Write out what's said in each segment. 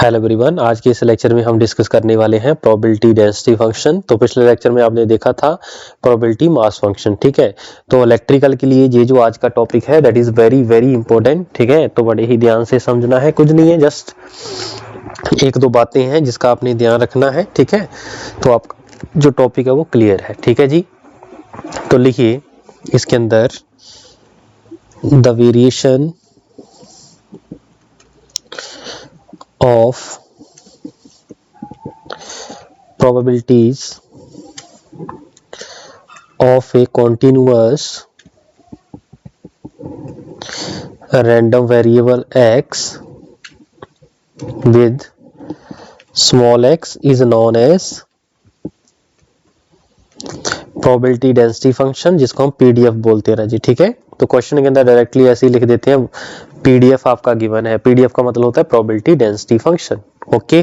Hello everyone, आज के इस लेक्चर में हम डिस्कस करने वाले हैं प्रोबेबिलिटी डेंसिटी फंक्शन। तो पिछले लेक्चर में आपने देखा था प्रोबेबिलिटी मास फंक्शन। ठीक है, तो इलेक्ट्रिकल के लिए ये जो आज का टॉपिक है that is very very important. ठीक है, तो बड़े ही ध्यान से समझना है, कुछ नहीं है, जस्ट एक दो बातें हैं जिसका आपने ध्यान रखना है। ठीक है, तो आप जो टॉपिक है वो क्लियर है। ठीक है जी, तो लिखिए इसके अंदर the variation of probabilities of a continuous random variable x with small x is known as probability density function, जिसको हम पीडीएफ बोलते हैं जी। ठीक है, तो क्वेश्चन के अंदर डायरेक्टली ऐसे ही लिख देते हैं, पीडीएफ आपका गिवन है। पीडीएफ का मतलब होता है प्रोबेबिलिटी डेंसिटी फंक्शन। ओके,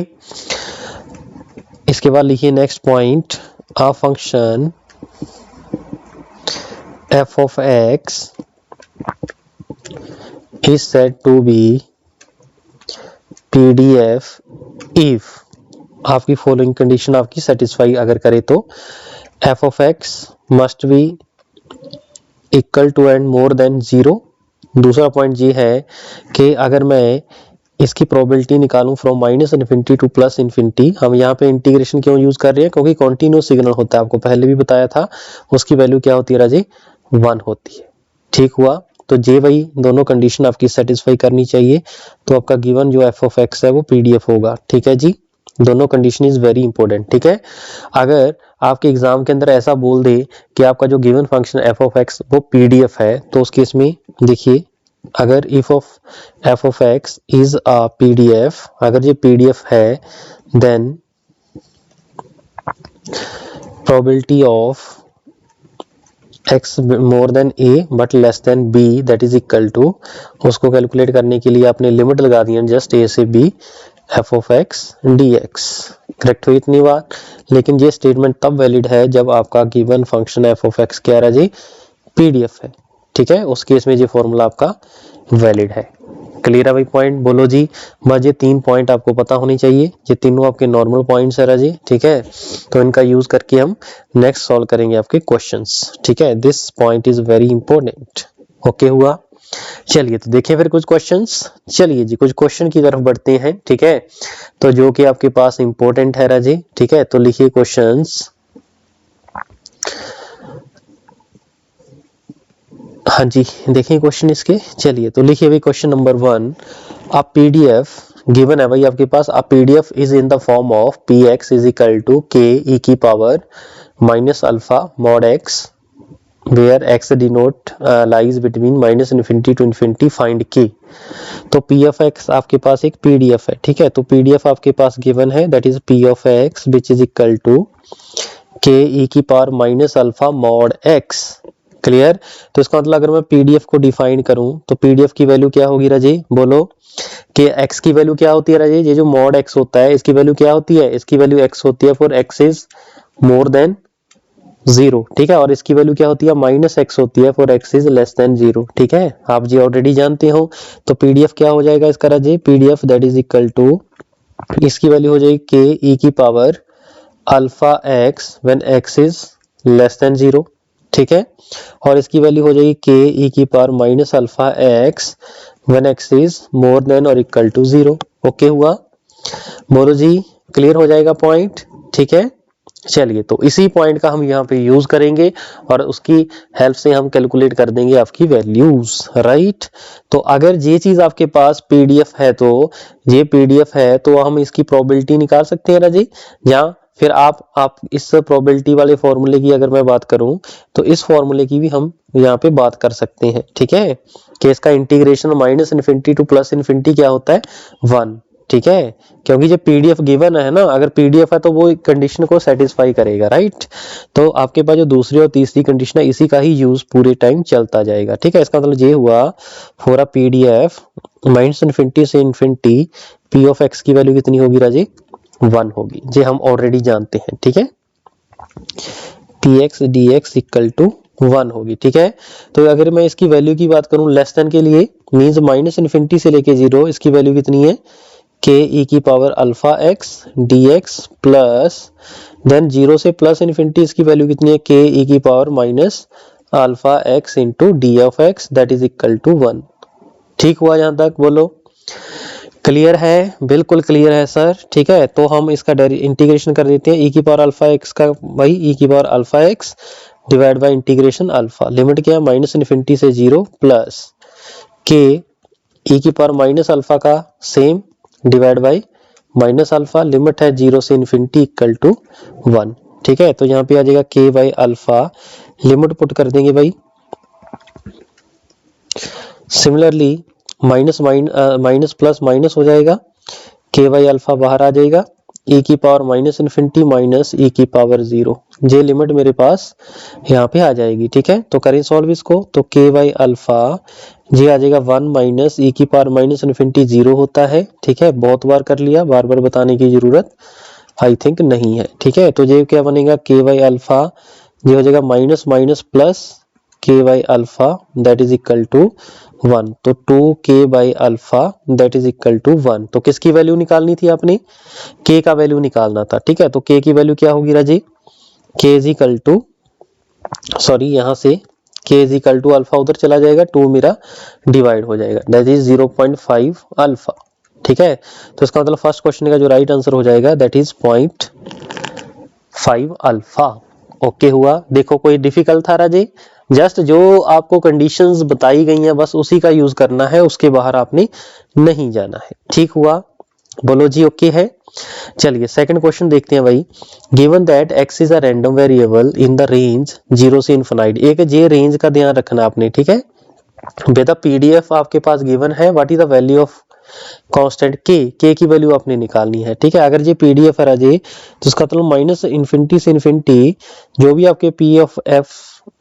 इसके बाद लिखिए next point, a function f of x is said to be pdf if आपकी फॉलोइंग कंडीशन आपकी सेटिस्फाई अगर करे तो f of x must be equal to and more than 0। दूसरा पॉइंट ये है कि अगर मैं इसकी प्रोबेबिलिटी निकालूं from minus infinity two plus infinity, हम यहाँ पे इंटीग्रेशन क्यों यूज कर रहे हैं, क्योंकि कॉन्टिन्यूस सिग्नल होता है, आपको पहले भी बताया था, उसकी वैल्यू क्या होती है राजी, 1 होती है। ठीक हुआ, तो जे वही दोनों कंडीशन आपकी सेटिस्फाई करनी चाहिए, तो आपका गिवन जो एफ ऑफ एक्स है वो पीडीएफ होगा। ठीक है जी, दोनों कंडीशन इज वेरी इंपॉर्टेंट। ठीक है, अगर आपके एग्जाम के अंदर ऐसा बोल दे कि आपका जो given function f of x वो पीडीएफ है, तो उस केस में देखिए, अगर if of f of x is a PDF, अगर ये पीडीएफ है, then probability of x more than a but less than b that is equal to, उसको कैलकुलेट करने के लिए आपने लिमिट लगा दी है जस्ट a से b f of x dx। Correct हुई इतनी बात, लेकिन ये स्टेटमेंट तब वैलिड है जब आपका given function f of x क्या है जी, पीडीएफ है। ठीक है, उस केस में ये फॉर्मूला आपका वैलिड है। क्लियर है भाई पॉइंट, बोलो जी। बस ये 3 पॉइंट आपको पता होनी चाहिए, ये तीनों आपके नॉर्मल पॉइंट्स है राजी। ठीक है, तो इनका यूज करके हम नेक्स्ट सॉल्व करेंगे आपके क्वेश्चंस। ठीक है, this point is very important. Okay हुआ, चलिए तो देखें फिर कुछ क्वेश्चंस। चलिए जी, कुछ क्वेश्चन की तरफ बढ़ते हैं। ठीक है, तो जो कि आपके पास इंपॉर्टेंट है राजी। ठीक है, तो लिखिए क्वेश्चंस। हाँ जी, देखिए क्वेश्चन इसके। चलिए तो लिखिए भाई question number 1, a PDF given है भाई आपके पास, a PDF is in the form of p x is equal to k e की power minus alpha mod x where x denote lies between minus infinity to infinity, find k. तो P of x आपके पास एक PDF है। ठीक है, तो PDF आपके पास गिवन है, that is p of x which is equal to k e की power minus alpha mod x. Clear, तो इसका मतलब अगर मैं पीडीएफ को डिफाइन करूं तो पीडीएफ की वैल्यू क्या होगी राजी, बोलो कि x की वैल्यू क्या होती है राजी, ये जो मॉड x होता है इसकी वैल्यू क्या होती है, इसकी वैल्यू x होती है for x is more than 0। ठीक है, और इसकी वैल्यू क्या होती है, माइनस x होती है for x is less than 0। ठीक है, आप जी ऑलरेडी जानते हो। तो पीडीएफ क्या हो जाएगा इसका राजी, PDF that is equal to, इसकी वैल्यू हो जाएगी के ई की power alpha x when x is less than 0। ठीक है, और इसकी वैल्यू हो जाएगी के ई की power minus alpha x when x is more than और इक्वल टू 0। ओके हुआ, बोलो जी, क्लियर हो जाएगा पॉइंट। ठीक है, चलिए तो इसी पॉइंट का हम यहाँ पे यूज करेंगे और उसकी हेल्प से हम कैलकुलेट कर देंगे आपकी वैल्यूज। राइट, तो अगर ये चीज आपके पास पीडीएफ है, तो ये पीडीएफ है तो हम इसकी प्रोबेबिलिटी निकाल सकते हैं राजी। या फिर आप इस प्रोबेबिलिटी वाले फॉर्मूले की अगर मैं बात करूं तो इस फॉर्मूले की भी हम यहाँ पे बात कर सकते हैं। ठीक है, कि इसका integration minus infinity two plus infinity क्या होता है, 1। ठीक है, क्योंकि ये पीडीएफ गिवन है ना, अगर पीडीएफ है तो वो कंडीशन को सेटिस्फाई करेगा। राइट, तो आपके पास जो दूसरी और तीसरी कंडीशन है इसी का ही यूज पूरे टाइम चलता जाएगा। ठीक है, इसका मतलब ये हुआ for a PDF minus infinity से इन्फिनिटी पी ऑफ एक्स की वैल्यू कितनी होगी राजी, 1 होगी। ये हम ऑलरेडी जानते हैं। ठीक है, p x d x equal to 1 होगी। ठीक है, तो अगर मैं इसकी वैल्यू की बात करूं लेस देन के लिए, मींस माइनस इन्फिनिटी से लेके 0, इसकी वैल्यू कितनी है, के ई की power alpha x d x plus then 0 से प्लस इन्फिनिटी इसकी वैल्यू कितनी है, के ई की power minus alpha x into d of x that is equal to 1। ठीक हुआ यहाँ तक, बोलो क्लियर है? बिल्कुल क्लियर है सर। ठीक है, तो हम इसका इंटीग्रेशन कर देते हैं। ई की पावर अल्फा एक्स का भाई ई की power alpha x divide by integration alpha, limit क्या है माइनस इन्फिनिटी से 0 प्लस के ई की पावर माइनस अल्फा का same divide by minus alpha, limit है 0 से इन्फिनिटी इक्वल टू 1। ठीक है, तो यहाँ पे आ जाएगा के बाई अल्फा, लिमिट पुट कर देंगे भाई। सिमिलरली माइनस प्लस माइनस हो जाएगा, के बाई अल्फा बाहर आ जाएगा, ई की पावर माइनस इन्फिनिटी माइनस ई की पावर 0, ये लिमिट मेरे पास यहाँ पे आ जाएगी। ठीक है, तो करें सॉल्व इसको, तो के बाई अल्फा ये आ जाएगा 1 माइनस ई की पावर माइनस इन्फिनिटी 0 होता है। ठीक है, बहुत बार कर लिया, बार बार बताने की जरूरत आई थिंक नहीं है। ठीक है, तो ये क्या बनेगा, के बाई अल्फा ये हो जाएगा minus minus plus k by alpha that is equal to 1, तो 2 k by alpha that is equal to 1। तो किसकी वैल्यू निकालनी थी आपने, के का वैल्यू निकालना था। ठीक है, तो के की वैल्यू क्या होगी राजी, के इज इक्वल टू सॉरी यहाँ से के इज इक्वल टू अल्फा उधर चला जाएगा, 2 मेरा डिवाइड हो जाएगा दैट इज 0.5 अल्फा। ठीक है, तो इसका मतलब फर्स्ट क्वेश्चन का जो राइट आंसर हो जाएगा दैट इज 0.5 अल्फा। ओके हुआ, देखो कोई डिफिकल्ट था राजे, जस्ट जो आपको कंडीशंस बताई गई हैं बस उसी का यूज करना है, उसके बाहर आपने नहीं जाना है। ठीक हुआ, बोलो जी ओके है। चलिए सेकंड क्वेश्चन देखते हैं भाई। Given that x is a random variable in the range 0 से इनफिनाइट, एक जे रेंज का ध्यान रखना आपने। ठीक है, बेटा पीडीएफ आपके पास गिवन है, what is the value of constant के की वैल्यू आपने निकालनी है। ठीक है, अगर ये पीडीएफ है राजे तो उसका मतलब माइनस इन्फिनिटी से इन्फिनिटी जो भी आपके P of F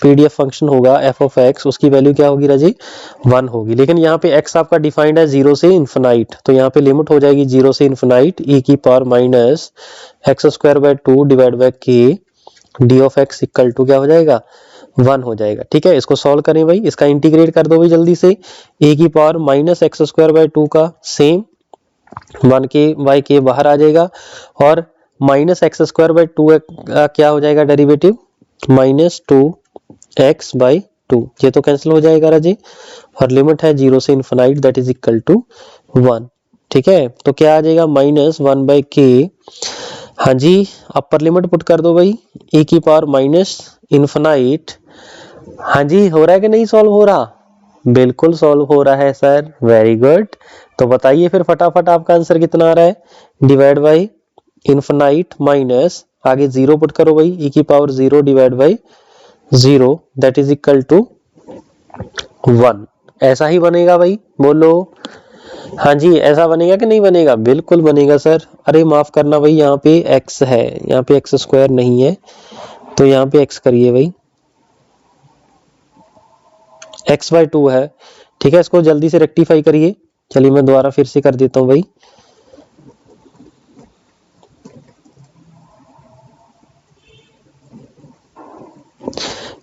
PDF function होगा एफ ऑफ एक्स उसकी वैल्यू क्या होगी राजी 1 होगी। लेकिन यहाँ पे x आपका डिफाइंड है 0 से इन्फिनाइट, तो यहाँ पे लिमिट हो जाएगी 0 से इन्फिनाइट ई की power minus x square by 2 divide by k d of x equal to क्या हो जाएगा 1 हो जाएगा। ठीक है, इसको सॉल्व करें भाई, इसका इंटीग्रेट कर दो भाई जल्दी से, ए की power minus x square by 2 का सेम 1 के बाय के बाहर आ जाएगा, और माइनस एक्स स्क्वायर बाय 2 क्या हो जाएगा डेरिवेटिव माइनस 2 एक्स बाई 2, ये तो कैंसिल हो जाएगा राजी, और लिमिट है 0 से infinite that is equal to 1। ठीक है, तो क्या आ जाएगा माइनस 1 बाई के, हाँ जी अपर लिमिट पुट कर दो भाई, ए की पावर माइनस इन्फिनाइट, हाँ जी हो रहा है कि नहीं सॉल्व हो रहा, बिल्कुल सॉल्व हो रहा है सर, वेरी गुड। तो बताइए फिर फटाफट आपका आंसर कितना आ रहा है, डिवाइड बाई इन्फिनाइट माइनस आगे 0 पुट करो भाई, ई की power 0 divide by 0 that is equal to 1, ऐसा ही बनेगा भाई, बोलो हाँ जी ऐसा बनेगा कि नहीं बनेगा, बिल्कुल बनेगा सर। अरे माफ करना भाई, यहाँ पे x है, यहाँ पे एक्स स्क्वायर नहीं है, तो यहाँ पे x करिए भाई, x बाई 2 है। ठीक है, इसको जल्दी से रेक्टिफाई करिए, चलिए मैं दोबारा फिर से कर देता हूँ भाई,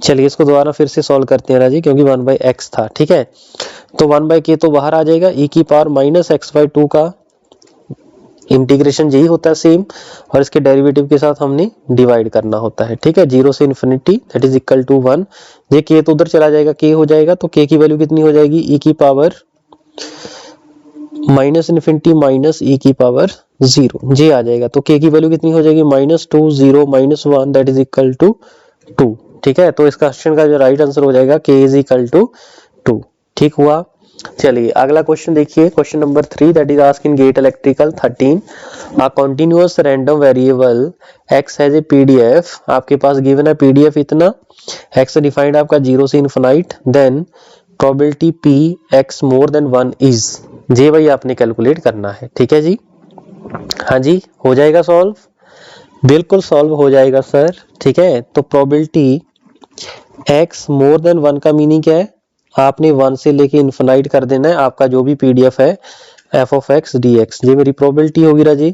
चलिए इसको दोबारा फिर से सॉल्व करते हैं राजी, क्योंकि 1 बाई एक्स था। ठीक है, तो 1 बाई के तो बाहर आ जाएगा, ई की पावर माइनस एक्स बाई 2 का इंटीग्रेशन यही होता है सेम, और इसके डेरिवेटिव के साथ हमने डिवाइड करना होता है। ठीक है, 0 से infinity that is equal to 1, ये के तो उधर चला जाएगा, के हो जाएगा, तो के की वैल्यू कितनी हो जाएगी, ई की पावर माइनस इन्फिनिटी माइनस ई की पावर 0, ये आ जाएगा, तो के की वैल्यू कितनी हो जाएगी minus 2 0 minus 1 that is equal to 2। ठीक है, तो इस क्वेश्चन का जो राइट आंसर हो जाएगा के इज इक्वल टू 2। ठीक हुआ, चलिए अगला क्वेश्चन देखिए, question number 3 that is asked in GATE electrical 13, a continuous random variable x has a PDF, आपके पास गिवन है पीडीएफ इतना, x डिफाइंड आपका 0 से infinite, then probability p x more than 1 is, ये भाई आपने कैलकुलेट करना है। ठीक है जी, हाँ जी हो जाएगा सॉल्व, बिल्कुल सॉल्व हो जाएगा सर। ठीक है, तो प्रोबेबिलिटी x मोर देन 1 का मीनिंग क्या है, आपने 1 से लेके इनफिनाइट कर देना है आपका जो भी पीडीएफ है F of x d x, ये मेरी प्रोबेबिलिटी होगी राजी,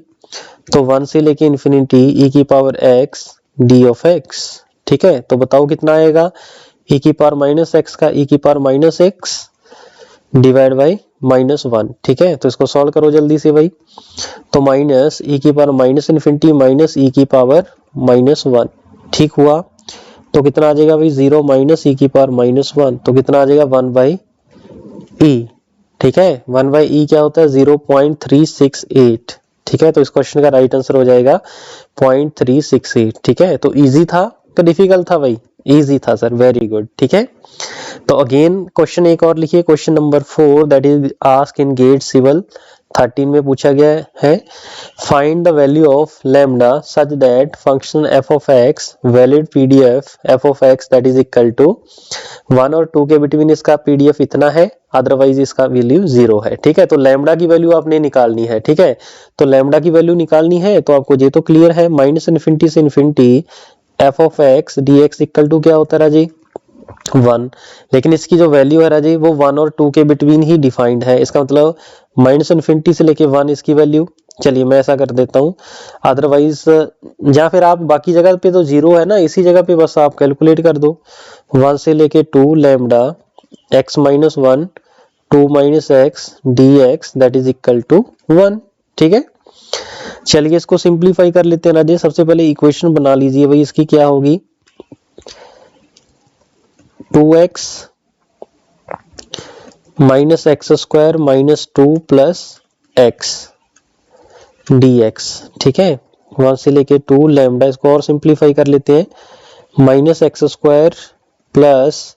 तो 1 से लेके इन्फिनिटी ई की power x D of x. ठीक है, तो बताओ कितना आएगा, ई की पावर माइनस एक्स का ई की power minus x divide by -1, ठीक है। तो इसको सॉल्व करो जल्दी से भाई। तो माइनस e की power minus infinity minus e की पावर -1, ठीक हुआ। तो कितना आ जाएगा भाई 0 माइनस e की पावर -1, तो कितना आ जाएगा 1/e, ठीक है। 1/e क्या होता है 0.368, ठीक है। तो इस क्वेश्चन का राइट आंसर हो जाएगा 0.368, ठीक है। तो इजी था तो डिफिकल्ट था भाई? इजी था सर, वेरी गुड, ठीक है। तो अगेन क्वेश्चन एक और लिखिए, question number 4 that is ask in GATE civil 13 में पूछा गया है, find the value of lambda such that function f of x valid pdf f of x that is equal to 1 और 2 के बिटवीन इसका pdf इतना है, अदरवाइज इसका वैल्यू 0 है, ठीक है। तो लैम्डा की वैल्यू आपने निकालनी है, ठीक है। तो लैम्डा की वैल्यू निकालनी है तो आपको ये तो क्लियर है, माइनस इन्फिनिटी से infinity f of x dx equal to क्या होता है राजी 1, लेकिन इसकी जो वैल्यू है राजी वो 1 और 2 के बिटवीन ही डिफाइंड है, इसका मतलब माइनस इन्फिनिटी से लेके 1 इसकी वैल्यू। चलिए मैं ऐसा कर देता हूँ, अदरवाइज या फिर आप बाकी जगह पे तो 0 है ना, इसी जगह पे बस आप कैलकुलेट कर दो 1 से लेके 2 lambda x minus 1 2 minus x d x that is equal to 1, ठीक है। चलिए इसको सिंप्लीफाई कर लेते हैं राजे। सबसे पहले इक्वेशन बना लीजिए भाई, इसकी क्या होगी 2x minus x square minus 2 plus x dx, ठीक है। 1 से लेके 2 लैम्डा, इसको और सिंप्लीफाई कर लेते हैं, minus x square plus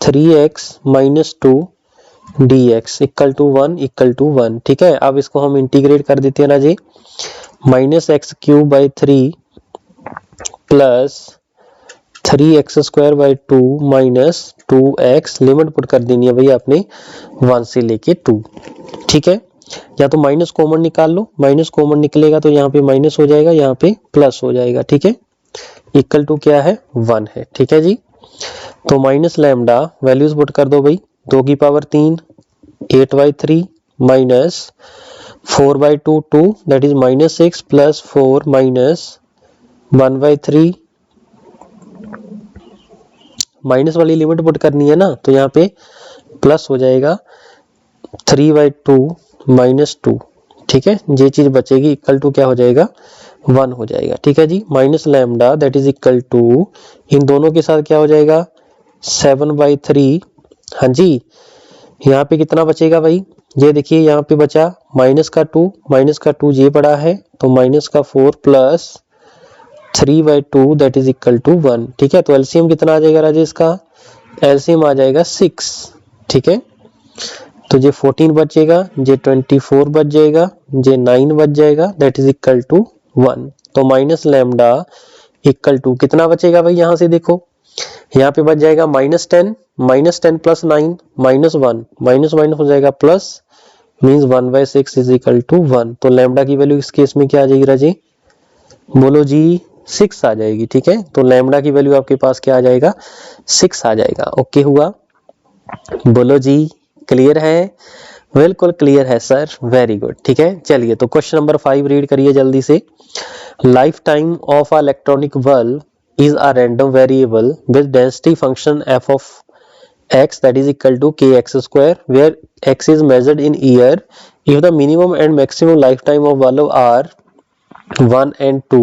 3x minus 2 dx equal to 1, ठीक है। अब इसको हम इंटीग्रेट कर देते हैं ना जी, minus x cube by 3 plus 3x square by 2 minus 2x, limit put कर देनी है भाई आपने 1 से लेके 2, ठीक है। या तो माइनस कॉमन निकाल लो, माइनस कॉमन निकलेगा तो यहाँ पे माइनस हो जाएगा, यहाँ पे प्लस हो जाएगा, ठीक है। इक्वल टू क्या है 1 है, ठीक है जी। तो माइनस लैम्डा वैल्यूज पुट कर दो भाई, 2 की power 3 8/3 minus 4/2 2 that is minus 6 plus 4 minus 1/3, minus वाली लिमिट पुट करनी है ना, तो यहाँ पे प्लस हो जाएगा 3/2 माइनस 2, ठीक है। ये चीज बचेगी, इक्वल टू क्या हो जाएगा 1 हो जाएगा, ठीक है जी। Minus lambda that is equal to, इन दोनों के साथ क्या हो जाएगा 7/3, हाँ जी। यहाँ पे कितना बचेगा भाई, ये देखिए यहाँ पे बचा माइनस का 2 ये पड़ा है, तो माइनस का 4 plus 3/2 that is equal to 1, ठीक है। तो एलसीएम कितना आ जाएगा राजेश का, एलसीएम आ जाएगा 6, ठीक है। तो ये 14 बच जाएगा, ये 24 बच जाएगा, ये 9 बच जाएगा दैट इज इक्वल टू 1। तो माइनस लैम्डा इक्वल टू कितना बचेगा भाई, यहाँ से देखो यहाँ पे बच जाएगा -10 प्लस 9 -1 माइनस माइनस हो जाएगा plus, means 1/6 is equal to 1। तो लैम्डा की वैल्यू इस केस में क्या आ जाएगी राजी, बोलो जी 6 आ जाएगी, ठीक है। तो लैम्डा की वैल्यू आपके पास क्या आ जाएगा 6 आ जाएगा, ओके हुआ, बोलो जी क्लियर है, बिल्कुल क्लियर है सर, वेरी गुड, ठीक है। चलिए तो क्वेश्चन नंबर 5 रीड करिए जल्दी से, life time of a electronic bulb is a random variable with density function f of x that is equal to kx square where x is measured in year. If the minimum and maximum lifetime of bulb are 1 and 2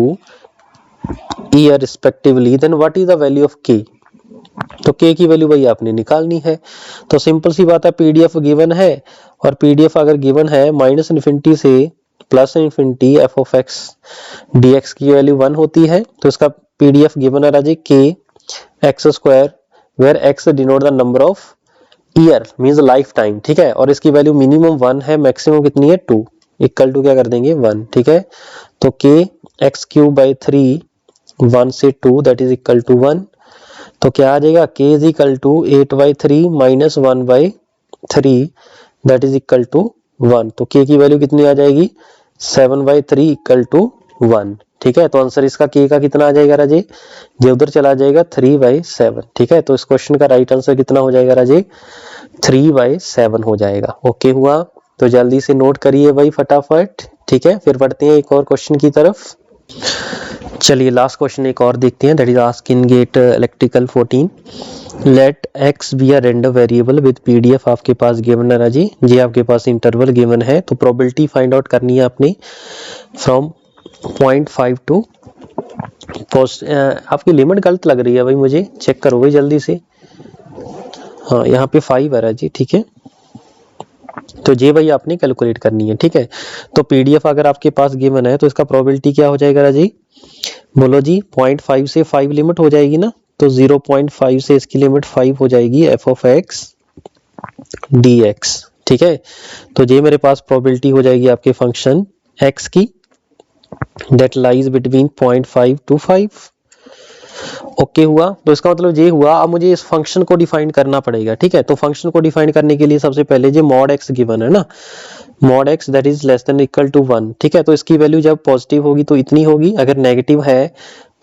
year respectively, then what is the value of k? तो k की value भाई आपने निकालनी है। तो simple सी बात है, PDF given है और पीडीएफ अगर गिवन है माइनस इन्फिनिटी से plus infinity f of x dx की वैल्यू 1 होती है, तो इसका पीडीएफ गिवन है राजी k x square where x denote the number of year means life time, ठीक है। और इसकी वैल्यू मिनिमम 1 है, मैक्सिमम कितनी है 2, इक्वल टू क्या कर देंगे 1, ठीक है। तो k x क्यूब बाई 3 1 से 2 दैट इज इक्वल टू 1, तो क्या आ जाएगा k is equal to 8/3 minus 1/3 that is equal to 1। तो k की वैल्यू कितनी आ जाएगी 7/3 इक्वल टू 1, ठीक है। तो आंसर इसका k का कितना आ जाएगा राजे, ये उधर चला जाएगा 3/7, ठीक है। तो इस क्वेश्चन का राइट आंसर कितना हो जाएगा राजे 3/7 हो जाएगा, ओके हुआ। तो जल्दी से नोट करिए भाई फटाफट, ठीक है। फिर बढ़ते हैं एक और क्वेश्चन की तरफ। चलिए लास्ट क्वेश्चन एक और देखते हैं, that is ask in GATE electrical 14, let x be a random variable with PDF आपके पास गिवन है जी, ये आपके पास इंटरवल गिवन है, तो प्रोबेबिलिटी फाइंड आउट करनी है आपने फ्रॉम 0.5 टू आपकी लिमिट गलत लग रही है भाई, मुझे चेक करो भाई जल्दी से। हाँ यहाँ पे 5 है जी, ठीक है, तो ये भाई आपने कैलकुलेट करनी है, ठीक है। तो पीडीएफ अगर आपके पास गिवन है तो इसका प्रोबेबिलिटी क्या हो जाएगा राजी, बोलो जी। 0.5 से 5 लिमिट हो जाएगी ना, तो 0.5 से इसकी लिमिट 5 हो जाएगी F of x d x, ठीक है। तो ये मेरे पास प्रोबेबिलिटी हो जाएगी आपके फंक्शन एक्स की, that lies between 0.5 to 5। Okay हुआ, तो इसका मतलब ये हुआ। अब मुझे इस फंक्शन को डिफाइन करना पड़ेगा, ठीक है। तो फंक्शन को डिफाइन करने के लिए सबसे पहले जो मॉड एक्स गिवन है ना, mod x that is less than equal to 1, ठीक है। तो इसकी वैल्यू जब पॉजिटिव होगी तो इतनी होगी, अगर नेगेटिव है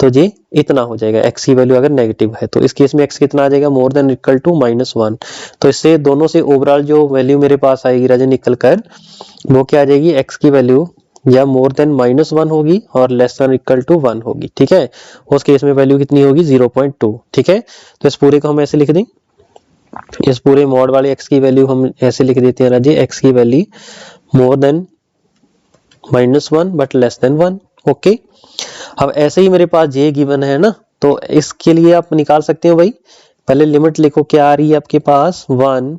तो ये इतना हो जाएगा। एक्स की वैल्यू अगर नेगेटिव है तो इस केस में एक्स कितना आ जाएगा, मोर देन इक्वल टू -1। तो इससे दोनों से ओवरऑल जो वैल्यू मेरे पास आएगी राजा निकल कर, वो क्या आ जाएगी, एक्स की वैल्यू या मोर देन -1 होगी और लेस देन इक्वल टू 1 होगी, ठीक है। उस केस में वैल्यू कितनी होगी, 0.2, ठीक है। तो इस पूरे को हम ऐसे लिख दें, इस पूरे मॉड वाले x की वैल्यू हम ऐसे लिख देते हैं राजे, x की value more than -1 but less then 1, okay. अब ऐसे ही मेरे पास j गिवन है ना, तो इसके लिए आप निकाल सकते हो भाई, पहले लिमिट लिखो क्या आ रही है आपके पास, 1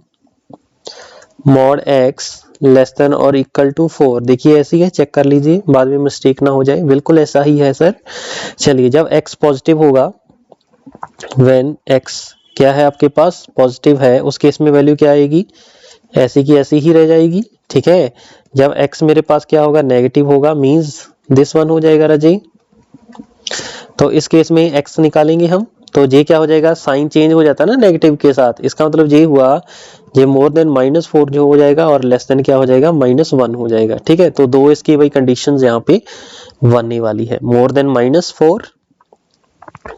मॉड x लेस देन और इक्वल टू 4। देखिए ऐसी है, चेक कर लीजिए बाद में मिस्टेक ना हो जाए, बिल्कुल ऐसा ही है सर। चलिए जब x पॉजिटिव होगा, व्हेन x क्या है आपके पास पॉजिटिव है, उस केस में वैल्यू क्या आएगी, ऐसी की ऐसी ही रह जाएगी, ठीक है। जब x मेरे पास क्या होगा, नेगेटिव होगा, मींस दिस वन हो जाएगा राजी। तो इस केस में x निकालेंगे हम, तो ये क्या हो जाएगा, साइन चेंज हो जाता है ना नेगेटिव के साथ, इसका मतलब ये हुआ ये मोर देन -4 जो हो जाएगा और लेस देन क्या हो जाएगा, -1 हो जाएगा, ठीक है। तो दो इसकी भाई कंडीशंस यहाँ पे बनने वाली है, मोर देन -4,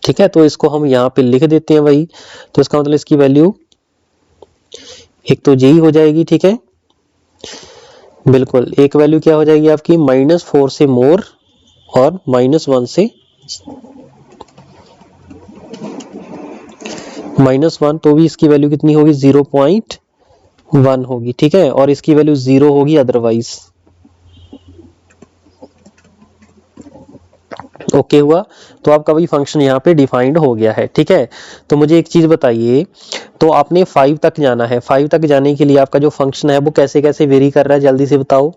ठीक है। तो इसको हम यहाँ पे लिख देते हैं भाई, तो इसका मतलब इसकी वैल्यू एक तो जी हो जाएगी, ठीक है, बिल्कुल। एक वैल्यू क्या हो जाएगी आपकी, -4 से मोर और -1 से -1, तो भी इसकी वैल्यू कितनी होगी, 0.1 होगी, ठीक है। और इसकी वैल्यू 0 होगी अदरवाइज, ओके हुआ। तो आपका भी फंक्शन यहाँ पे डिफाइंड हो गया है, ठीक है। तो मुझे एक चीज बताइए, तो आपने 5 तक जाना है, 5 तक जाने के लिए आपका जो फंक्शन है वो कैसे कैसे वेरी कर रहा है, जल्दी से बताओ।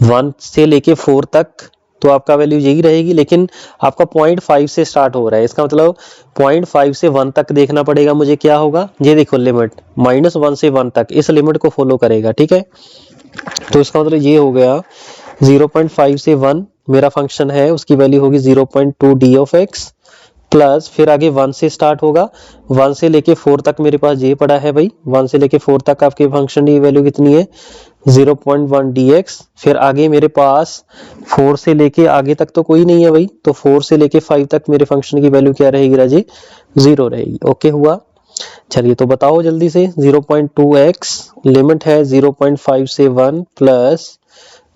1 से लेके 4 तक तो आपका वैल्यू यही रहेगी, लेकिन आपका 0.5 से स्टार्ट हो रहा है, इसका मतलब 0.5 से 1 तक देखना पड़ेगा मुझे, क्या होगा, ये देखो लिमिट -1 से 1 तक इस लिमिट को फॉलो करेगा, ठीक है। तो इसका मतलब ये हो गया 0.5 से 1 मेरा फंक्शन है, उसकी वैल्यू होगी 0.2 डी ऑफ एक्स, प्लस फिर आगे 1 से स्टार्ट होगा, 1 से लेके 4 तक मेरे पास ये पड़ा है भाई, 1 से लेके 4 तक आपके फंक्शन की वैल्यू कितनी है, 0.1 dx। फिर आगे मेरे पास 4 से लेके आगे तक तो कोई नहीं है भाई, तो 4 से लेके 5 तक मेरे फंक्शन की वैल्यू क्या रहेगी राजी, 0 रहेगी, ओके हुआ। चलिए तो बताओ जल्दी से, 0.2x लिमिट है 0.5 से 1 प्लस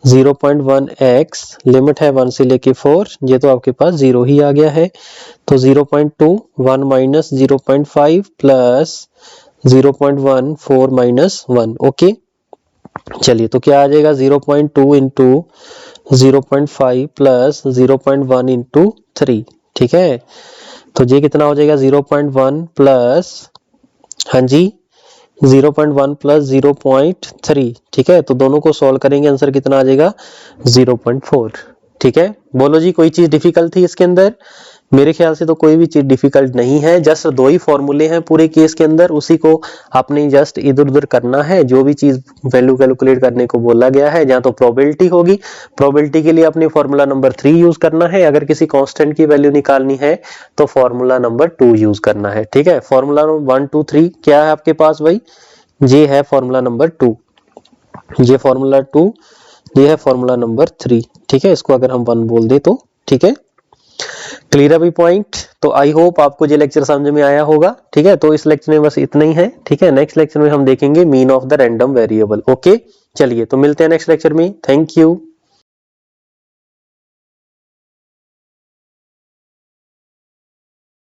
0.1x लिमिट है 1 से लेके 4, ये तो आपके पास 0 ही आ गया है। तो 0.2 1 माइनस 0.5 प्लस 0.1 4 माइनस 1, ओके। चलिए तो क्या आ जाएगा, 0.2 इंटू 0.5 प्लस 0.1 इंटू 3, ठीक है। तो ये कितना हो जाएगा, 0.1 प्लस, हाँ जी 0.1 प्लस 0.3, ठीक है। तो दोनों को सॉल्व करेंगे, आंसर कितना आ जाएगा, 0.4, ठीक है। बोलो जी कोई चीज डिफिकल्ट थी इसके अंदर, मेरे ख्याल से तो कोई भी चीज डिफिकल्ट नहीं है, जस्ट 2 ही फॉर्मूले हैं पूरे केस के अंदर, उसी को आपने जस्ट इधर उधर करना है, जो भी चीज वैल्यू कैलकुलेट करने को बोला गया है। जहां तो प्रोबेबिलिटी होगी, प्रोबेबिलिटी के लिए आपने फॉर्मूला नंबर 3 यूज करना है, अगर किसी कांस्टेंट की वैल्यू निकालनी है तो फॉर्मूला नंबर 2 यूज करना है, ठीक है। फॉर्मूला 1 2 3 क्या है आपके पास भाई, ये है फॉर्मूला नंबर 2, ये फॉर्मूला 2, ये है फॉर्मूला नंबर 3, ठीक है। इसको अगर हम 1 बोल दे तो, ठीक है। क्लियर है भी पॉइंट। तो आई होप आपको ये लेक्चर समझ में आया होगा, ठीक है। तो इस लेक्चर में बस इतना ही है, ठीक है। नेक्स्ट लेक्चर में हम देखेंगे mean of the random variable, okay. चलिए तो मिलते हैं नेक्स्ट लेक्चर में, थैंक यू।